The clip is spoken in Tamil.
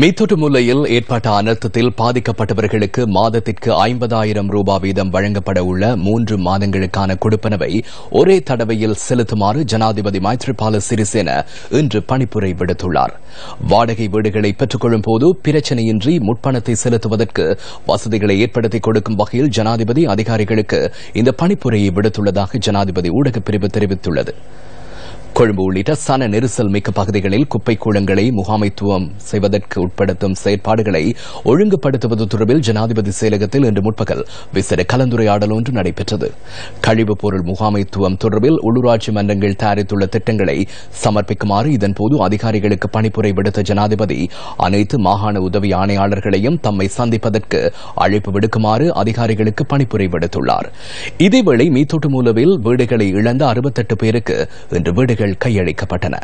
மீத்தொட்டு முல்லையில் ஏற்பட்ட அனர்த்தத்தில் பாதிக்கப்பட்டவர்களுக்கு மாதத்திற்கு 50,000 ரூபாய் வீதம் வழங்கப்பட உள்ள 3 மாதங்களுக்கான கொடுப்பனவை ஒரே தடவையில் செலுத்துமாறு ஜனாதிபதி மைத்ரிபால சிறிசேன இன்று பணிப்புரை விடுத்துள்ளார். வாடகை வீடுகளை பெற்றுக் கொள்ளும் போது பிரச்சினையின்றி முற்பணத்தை செலுத்துவதற்கு வசதிகளை ஏற்படுத்திக் கொடுக்கும் வகையில் ஜனாதிபதி அதிகாரிகளுக்கு இந்த பணிப்புரையை விடுத்துள்ளதாக ஜனாதிபதி ஊடகப் பிரிவு தெரிவித்துள்ளது. கொழும்பு உள்ளிட்ட சன நெரிசல் மிக்க பகுதிகளில் குப்பை கூளங்களை முகாமைத்துவம் செய்வதற்கு உட்படுத்தும் செயற்பாடுகளை ஒழுங்குபடுத்துவது தொடர்பில் ஜனாதிபதி செயலகத்தில் இன்று முற்பகல் விசேட கலந்துரையாடல் ஒன்று நடைபெற்றது. கழிவுப் பொருள் முகாமைத்துவம் தொடர்பில் உள்ளூராட்சி மன்றங்கள் தயாரித்துள்ள திட்டங்களை சமர்ப்பிக்குமாறு இதன்போது அதிகாரிகளுக்கு பணிப்புரை விடுத்த ஜனாதிபதி அனைத்து மாகாண உதவி ஆணையாளர்களையும் தம்மை சந்திப்பதற்கு அழைப்பு விடுக்குமாறு அதிகாரிகளுக்கு பணிப்புரை விடுத்துள்ளார். இதேவேளை மீத்தொட்டு மூலவில் வீடுகளை இழந்த 68 பேருக்கு இன்று வீடுகள் கையளிக்கப்பட்டன.